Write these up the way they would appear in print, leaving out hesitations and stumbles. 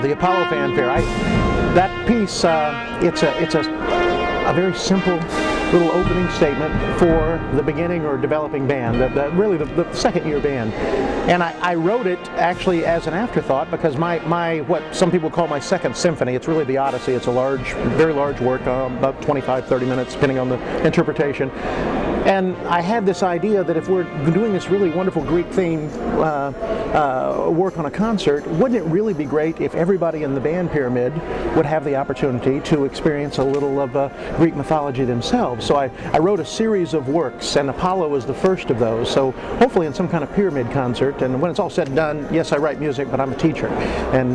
The Apollo Fanfare. That piece, it's a very simple little opening statement for the beginning or developing band, really the second year band. And I wrote it actually as an afterthought because my what some people call my second symphony, it's really the Odyssey. It's a large, very large work, about 25-30 minutes depending on the interpretation. And I had this idea that if we're doing this really wonderful Greek theme work on a concert, wouldn't it really be great if everybody in the band pyramid would have the opportunity to experience a little of Greek mythology themselves? So I wrote a series of works, and Apollo was the first of those. So hopefully in some kind of pyramid concert, and when it's all said and done, yes, I write music, but I'm a teacher. And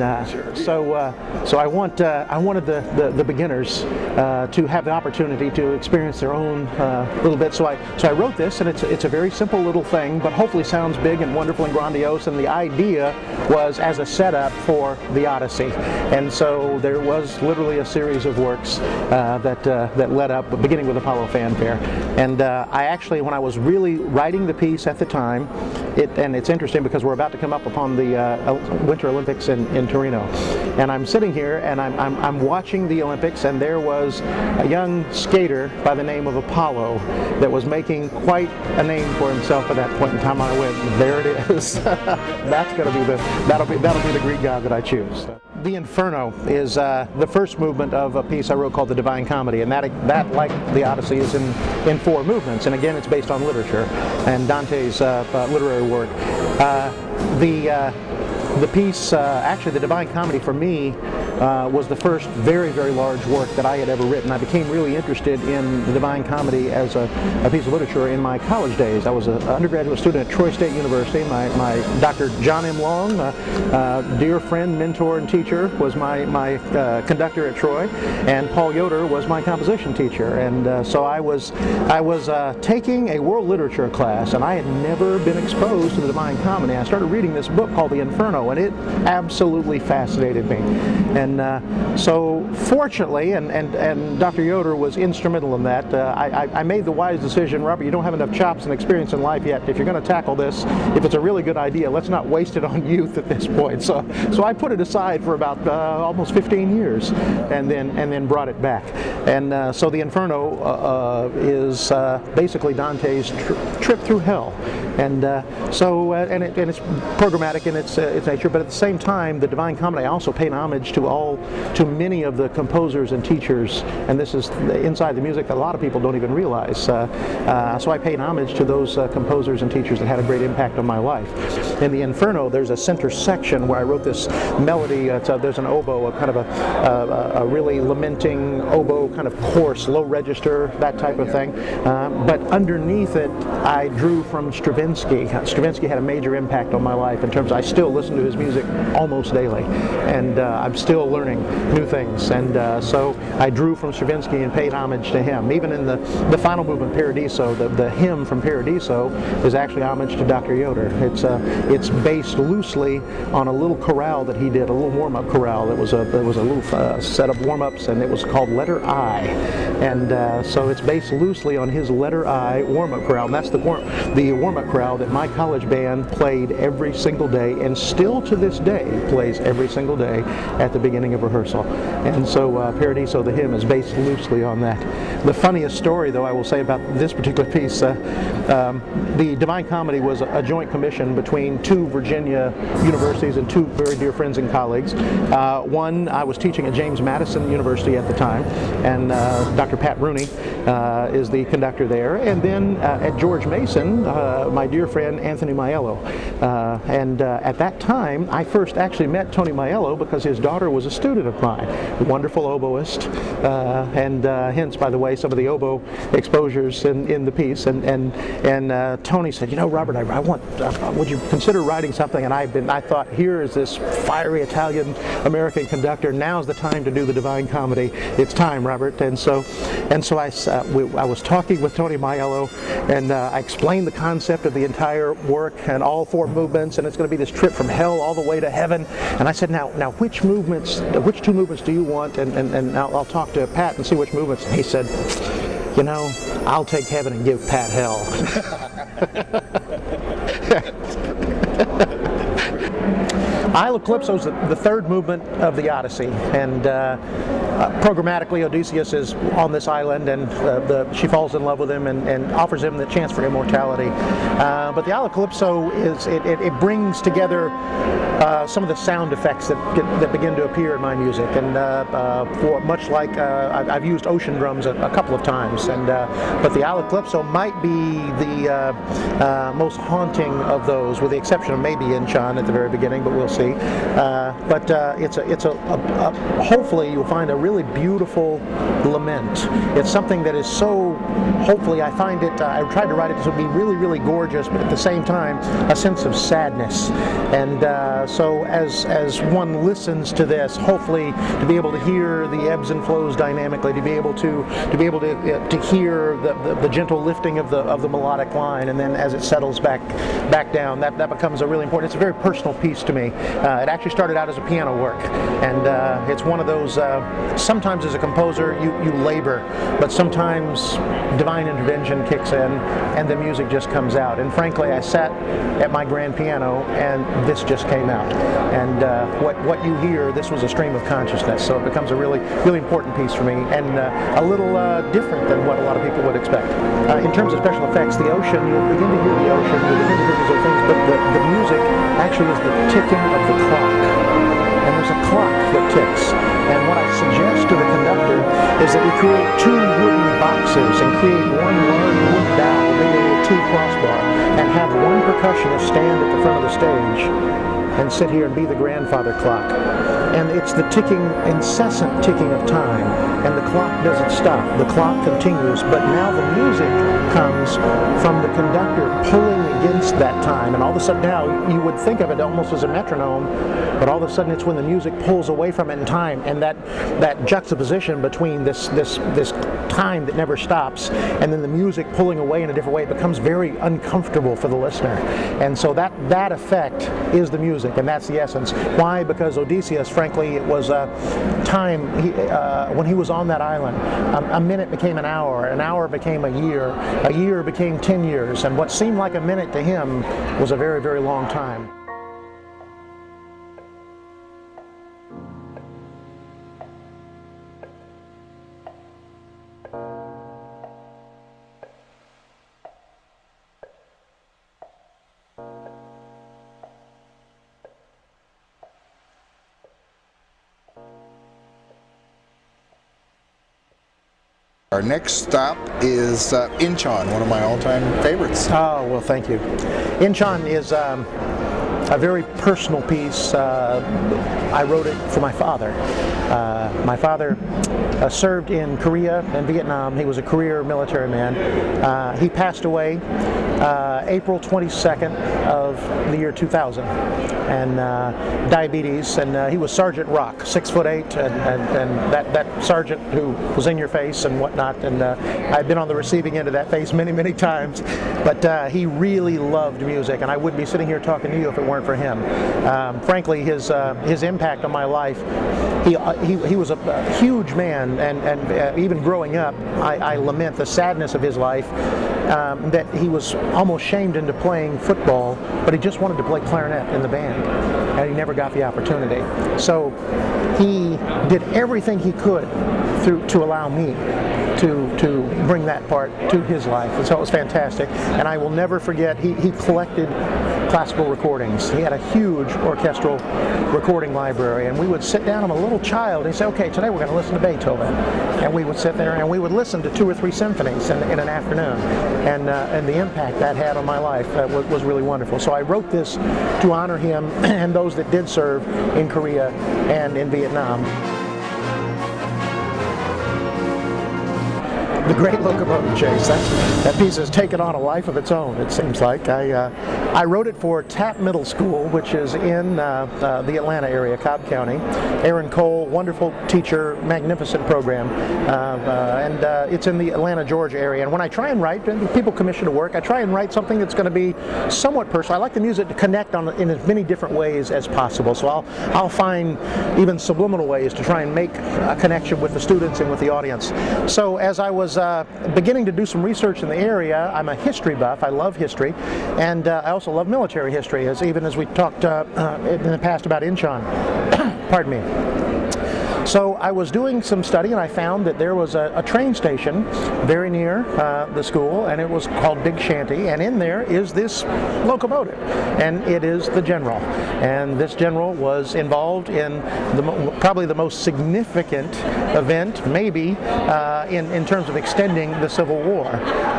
so I wanted the beginners to have the opportunity to experience their own little bit. So I wrote this, and it's a very simple little thing, but hopefully sounds big and wonderful and grandiose. And the idea was as a setup for the Odyssey. And so there was literally a series of works that led up, beginning with Apollo Fanfare. And I actually, when I was really writing the piece at the time, and it's interesting because we're about to come up upon the Winter Olympics in Torino, and I'm sitting here and I'm watching the Olympics, and there was a young skater by the name of Apollo that was making quite a name for himself at that point in time. I went, there it is. that'll be the Greek god that I choose. The Inferno is the first movement of a piece I wrote called The Divine Comedy, and that like the Odyssey, is in 4 movements, and again it's based on literature and Dante's literary work. The piece, actually the Divine Comedy for me, was the first very, very large work that I had ever written. I became really interested in the Divine Comedy as a piece of literature in my college days. I was an undergraduate student at Troy State University. My Dr. John M. Long, dear friend, mentor, and teacher, was my conductor at Troy, and Paul Yoder was my composition teacher. And so I was taking a world literature class, and I had never been exposed to the Divine Comedy. I started reading this book called The Inferno, and it absolutely fascinated me. And so fortunately, and Dr. Yoder was instrumental in that, I made the wise decision, Robert, you don't have enough chops and experience in life yet. If you're going to tackle this, if it's a really good idea, let's not waste it on youth at this point. So I put it aside for about almost 15 years, and then brought it back. And so the Inferno is basically Dante's trip through hell. And and it's programmatic in its nature, but at the same time, the Divine Comedy, I also paid homage to many of the composers and teachers, and this is inside the music that a lot of people don't even realize. So I paid homage to those composers and teachers that had a great impact on my life. In the Inferno, there's a center section where I wrote this melody. There's an oboe, a kind of a really lamenting oboe, kind of coarse, low register, that type of thing. But underneath it, I drew from Stravinsky. Stravinsky had a major impact on my life in terms of I still listen to his music almost daily, and I'm still learning new things. And so I drew from Stravinsky and paid homage to him. Even in the final movement, Paradiso, the hymn from Paradiso is actually homage to Dr. Yoder. It's based loosely on a little chorale that he did, a little warm-up chorale. There was a little set of warm-ups, and it was called Letter I. And so it's based loosely on his Letter I warm-up chorale, and that's the warm-up chorale that my college band played every single day, and still to this day plays every single day at the beginning of rehearsal. And so Paradiso, the hymn, is based loosely on that. The funniest story, though, I will say about this particular piece, the Divine Comedy was a joint commission between 2 Virginia universities and 2 very dear friends and colleagues. One, I was teaching at James Madison University at the time, and Dr. Pat Rooney is the conductor there. And then at George Mason, my dear friend Anthony Maiello. And at that time, I first actually met Tony Maiello because his daughter was a student of mine, a wonderful oboist, and hence, by the way, some of the oboe exposures in the piece. And Tony said, you know, Robert, would you consider writing something? And I thought, here is this fiery Italian American conductor. Now's the time to do the Divine Comedy. It's time, Robert. And so I was talking with Tony Maiello, and I explained the concept of the entire work and all 4 movements, and it's going to be this trip from hell all the way to heaven. And I said, now which 2 movements do you want? And I'll talk to Pat and see which movements. And he said, you know, I'll take heaven and give Pat hell. Isle of Calypso is the third movement of the Odyssey, and programmatically Odysseus is on this island, and she falls in love with him and offers him the chance for immortality. But the Isle of Calypso it brings together some of the sound effects that begin to appear in my music, and for much like I've used ocean drums a couple of times, and but the Isle of Calypso might be the most haunting of those, with the exception of maybe Incheon at the very beginning, but we'll see. But hopefully you'll find a really beautiful lament. It's something that is so, hopefully I find it, I tried to write it to be really, really gorgeous, but at the same time a sense of sadness. And so as one listens to this, hopefully to be able to hear the ebbs and flows dynamically, to be able to hear the gentle lifting of the melodic line, and then as it settles back down, that becomes a really important. It's a very personal piece to me. It actually started out as a piano work, and it's one of those. Sometimes as a composer you labor, but sometimes divine intervention kicks in, and the music just comes out. And frankly, I sat at my grand piano, and this just came out. And what you hear, this was a stream of consciousness. So it becomes a really, really important piece for me, and a little different than what a lot of people would expect. In terms of special effects, the ocean, you'll begin to hear the ocean, you'll begin to hear these other things, but the music actually is the ticking of the clock. And there's a clock that ticks. And what I suggest to the conductor is that we create two wooden boxes and create one large wood dowel, maybe a little T crossbar, and have one percussionist stand at the front of the stage and sit here and be the grandfather clock. And it's the ticking, incessant ticking of time, and the clock doesn't stop. The clock continues, but now the music comes from the conductor pulling against that time, and all of a sudden now you would think of it almost as a metronome, but all of a sudden it's when the music pulls away from it in time, and that juxtaposition between this time that never stops and then the music pulling away in a different way, it becomes very uncomfortable for the listener. And so that effect is the music, and that's the essence. Why? Because Odysseus, frankly, it was a time when he was on that island, a minute became an hour became a year became 10 years, and what seemed like a minute to him was a very, very long time. Our next stop is Incheon, one of my all-time favorites. Oh, well, thank you. Incheon is a very personal piece. I wrote it for my father. My father served in Korea and Vietnam. He was a career military man. He passed away April 22nd of the year 2000, and diabetes, and he was Sergeant Rock, 6'8", and that sergeant who was in your face and whatnot, and I've been on the receiving end of that face many, many times, but he really loved music, and I wouldn't be sitting here talking to you if it weren't for him. Frankly, his impact on my life, he was a huge man, and even growing up, I lament the sadness of his life, that he was almost shamed into playing football, but he just wanted to play clarinet in the band, and he never got the opportunity. So he did everything he could to allow me to bring that part to his life, and so it was fantastic. And I will never forget, he collected classical recordings. He had a huge orchestral recording library, and we would sit down. I'm a little child, and he'd say, okay, today we're going to listen to Beethoven, and we would sit there and we would listen to 2 or 3 symphonies in an afternoon, and the impact that had on my life was really wonderful. So I wrote this to honor him and those that did serve in Korea and in Vietnam. The great Locomotive chase. That piece has taken on a life of its own, it seems like. I wrote it for Tapp Middle School, which is in the Atlanta area, Cobb County. Aaron Cole, wonderful teacher, magnificent program, and it's in the Atlanta, Georgia area. And when I try and write, and people commission to work, I try and write something that's going to be somewhat personal. I like the music to connect in as many different ways as possible. So I'll find even subliminal ways to try and make a connection with the students and with the audience. So as I was beginning to do some research in the area. I'm a history buff. I love history, and I also love military history, even as we talked in the past about Incheon. Pardon me. So I was doing some study, and I found that there was a train station very near the school, and it was called Big Shanty, and in there is this locomotive, and it is the general. And this general was involved in probably the most significant event, maybe, in terms of extending the Civil War.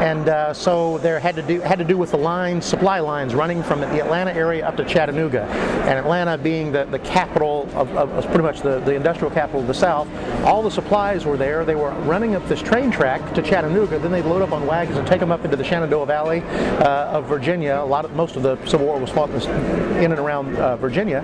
And so there had to do with the lines, supply lines running from the Atlanta area up to Chattanooga, and Atlanta being the capital of pretty much the industrial capital of the South. All the supplies were there. They were running up this train track to Chattanooga. Then they'd load up on wagons and take them up into the Shenandoah Valley of Virginia. Most of the Civil War was fought in and around Virginia.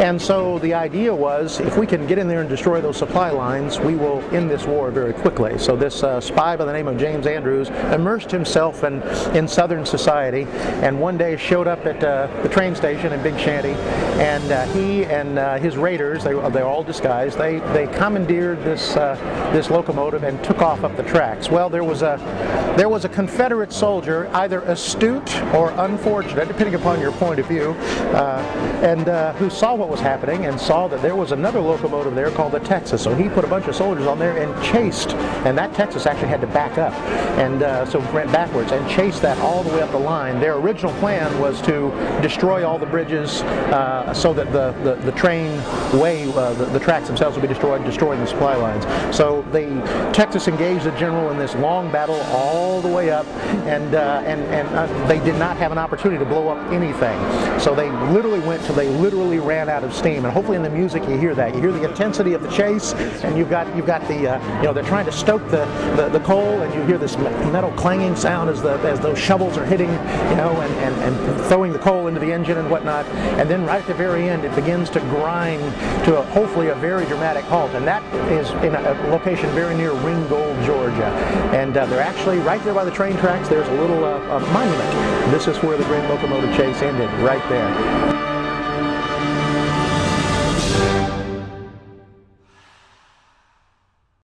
And so the idea was, if we can get in there and destroy those supply lines, we will end this war very quickly. So this spy by the name of James Andrews immersed himself in Southern society, and one day showed up at the train station in Big Shanty, and he and his raiders, they're all disguised, they commandeered this locomotive and took off up the tracks. Well, there was a Confederate soldier, either astute or unfortunate, depending upon your point of view, and who saw what was happening and saw that there was another locomotive there called the Texas. So he put a bunch of soldiers on there and chased, and that Texas actually had to back up, and so went backwards and chased that all the way up the line. Their original plan was to destroy all the bridges so that the train way, the tracks themselves would be destroying the supply lines. So Texas engaged the general in this long battle all the way up, and they did not have an opportunity to blow up anything. So they literally went till they literally ran out of steam. And hopefully in the music you hear that. You hear the intensity of the chase, and you've got the they're trying to stoke the coal, and you hear this metal clanging sound as those shovels are hitting, and throwing the coal into the engine and whatnot. And then right at the very end, it begins to grind to hopefully a very dramatic halt. And that is in a location very near Ringgold, Georgia. And they're actually right there by the train tracks. There's a little monument. This is where the great locomotive chase ended, right there.